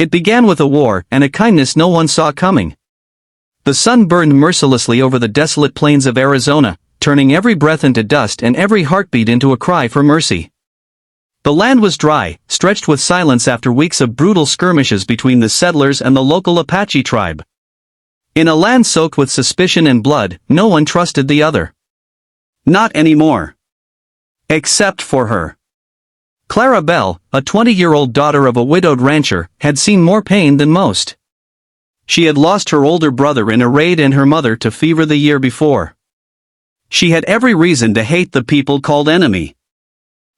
It began with a war and a kindness no one saw coming. The sun burned mercilessly over the desolate plains of Arizona, turning every breath into dust and every heartbeat into a cry for mercy. The land was dry, stretched with silence after weeks of brutal skirmishes between the settlers and the local Apache tribe. In a land soaked with suspicion and blood, no one trusted the other. Not anymore. Except for her. Clara Bell, a 20-year-old daughter of a widowed rancher, had seen more pain than most. She had lost her older brother in a raid and her mother to fever the year before. She had every reason to hate the people called enemy.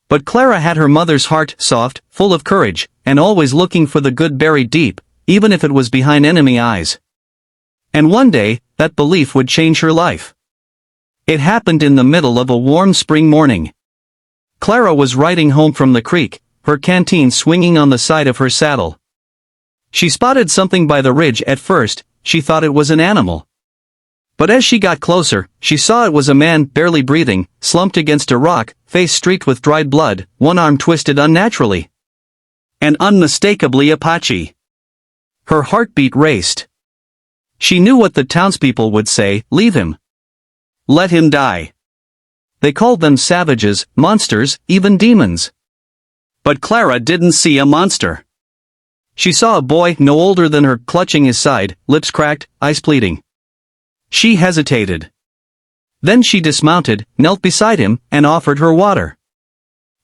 But Clara had her mother's heart, soft, full of courage, and always looking for the good buried deep, even if it was behind enemy eyes. And one day, that belief would change her life. It happened in the middle of a warm spring morning. Clara was riding home from the creek, her canteen swinging on the side of her saddle. She spotted something by the ridge. At first, she thought it was an animal. But as she got closer, she saw it was a man, barely breathing, slumped against a rock, face streaked with dried blood, one arm twisted unnaturally. And unmistakably Apache. Her heartbeat raced. She knew what the townspeople would say: leave him. Let him die. They called them savages, monsters, even demons. But Clara didn't see a monster. She saw a boy no older than her clutching his side, lips cracked, eyes pleading. She hesitated. Then she dismounted, knelt beside him, and offered her water.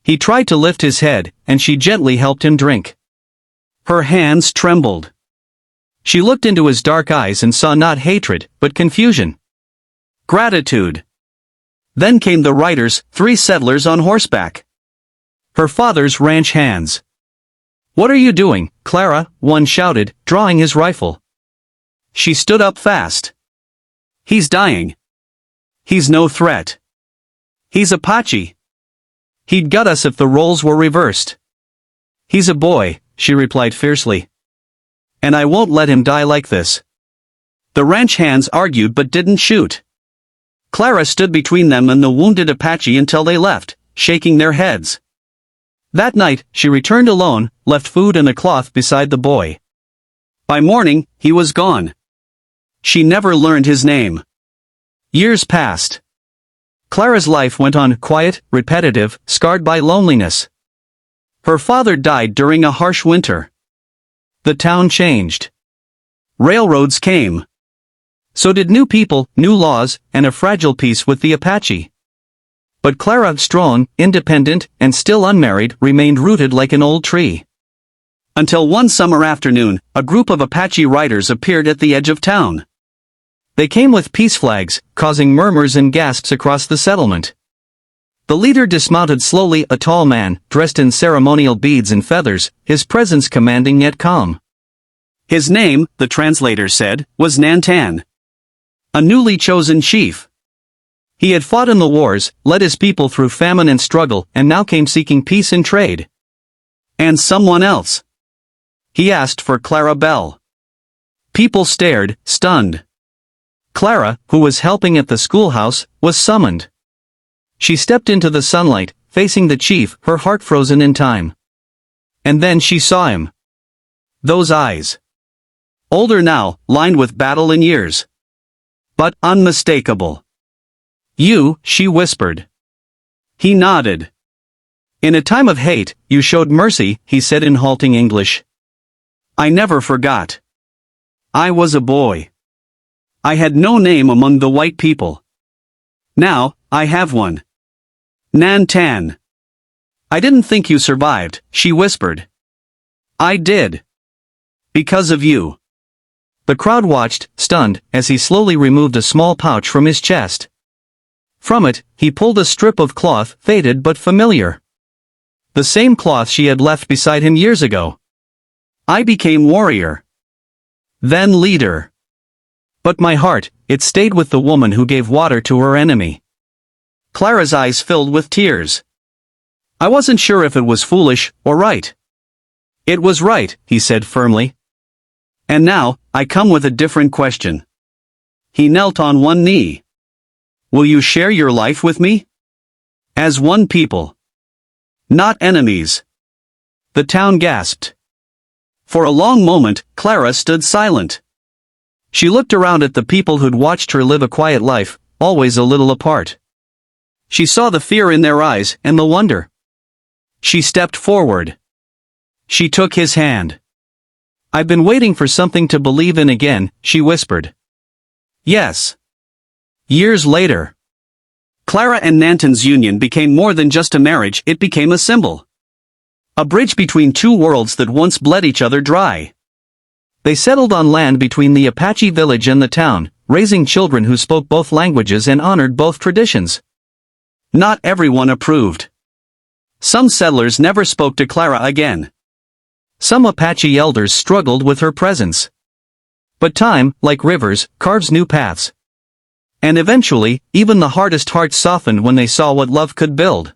He tried to lift his head, and she gently helped him drink. Her hands trembled. She looked into his dark eyes and saw not hatred, but confusion. Gratitude. Then came the riders, 3 settlers on horseback. Her father's ranch hands. "What are you doing, Clara?" one shouted, drawing his rifle. She stood up fast. "He's dying. He's no threat. He's Apache. He'd gut us if the roles were reversed. He's a boy," she replied fiercely. "And I won't let him die like this." The ranch hands argued but didn't shoot. Clara stood between them and the wounded Apache until they left, shaking their heads. That night, she returned alone, left food and a cloth beside the boy. By morning, he was gone. She never learned his name. Years passed. Clara's life went on, quiet, repetitive, scarred by loneliness. Her father died during a harsh winter. The town changed. Railroads came. So did new people, new laws, and a fragile peace with the Apache. But Clara, strong, independent, and still unmarried, remained rooted like an old tree. Until one summer afternoon, a group of Apache riders appeared at the edge of town. They came with peace flags, causing murmurs and gasps across the settlement. The leader dismounted slowly, a tall man, dressed in ceremonial beads and feathers, his presence commanding yet calm. His name, the translator said, was Nantan. A newly chosen chief. He had fought in the wars, led his people through famine and struggle, and now came seeking peace and trade. And someone else. He asked for Clara Bell. People stared, stunned. Clara, who was helping at the schoolhouse, was summoned. She stepped into the sunlight, facing the chief, her heart frozen in time. And then she saw him. Those eyes. Older now, lined with battle and years. But unmistakable. "You," she whispered. He nodded. "In a time of hate, you showed mercy," he said in halting English. "I never forgot. I was a boy. I had no name among the white people. Now, I have one. Nantan." "I didn't think you survived," she whispered. "I did. Because of you." The crowd watched, stunned, as he slowly removed a small pouch from his chest. From it, he pulled a strip of cloth, faded but familiar. The same cloth she had left beside him years ago. "I became warrior. Then leader. But my heart, it stayed with the woman who gave water to her enemy." Clara's eyes filled with tears. "I wasn't sure if it was foolish or right." "It was right," he said firmly. "And now, I come with a different question." He knelt on one knee. "Will you share your life with me? As one people. Not enemies." The town gasped. For a long moment, Clara stood silent. She looked around at the people who'd watched her live a quiet life, always a little apart. She saw the fear in their eyes and the wonder. She stepped forward. She took his hand. "I've been waiting for something to believe in again," she whispered. Yes. Years later, Clara and Nanton's union became more than just a marriage, it became a symbol. A bridge between two worlds that once bled each other dry. They settled on land between the Apache village and the town, raising children who spoke both languages and honored both traditions. Not everyone approved. Some settlers never spoke to Clara again. Some Apache elders struggled with her presence. But time, like rivers, carves new paths. And eventually, even the hardest hearts softened when they saw what love could build.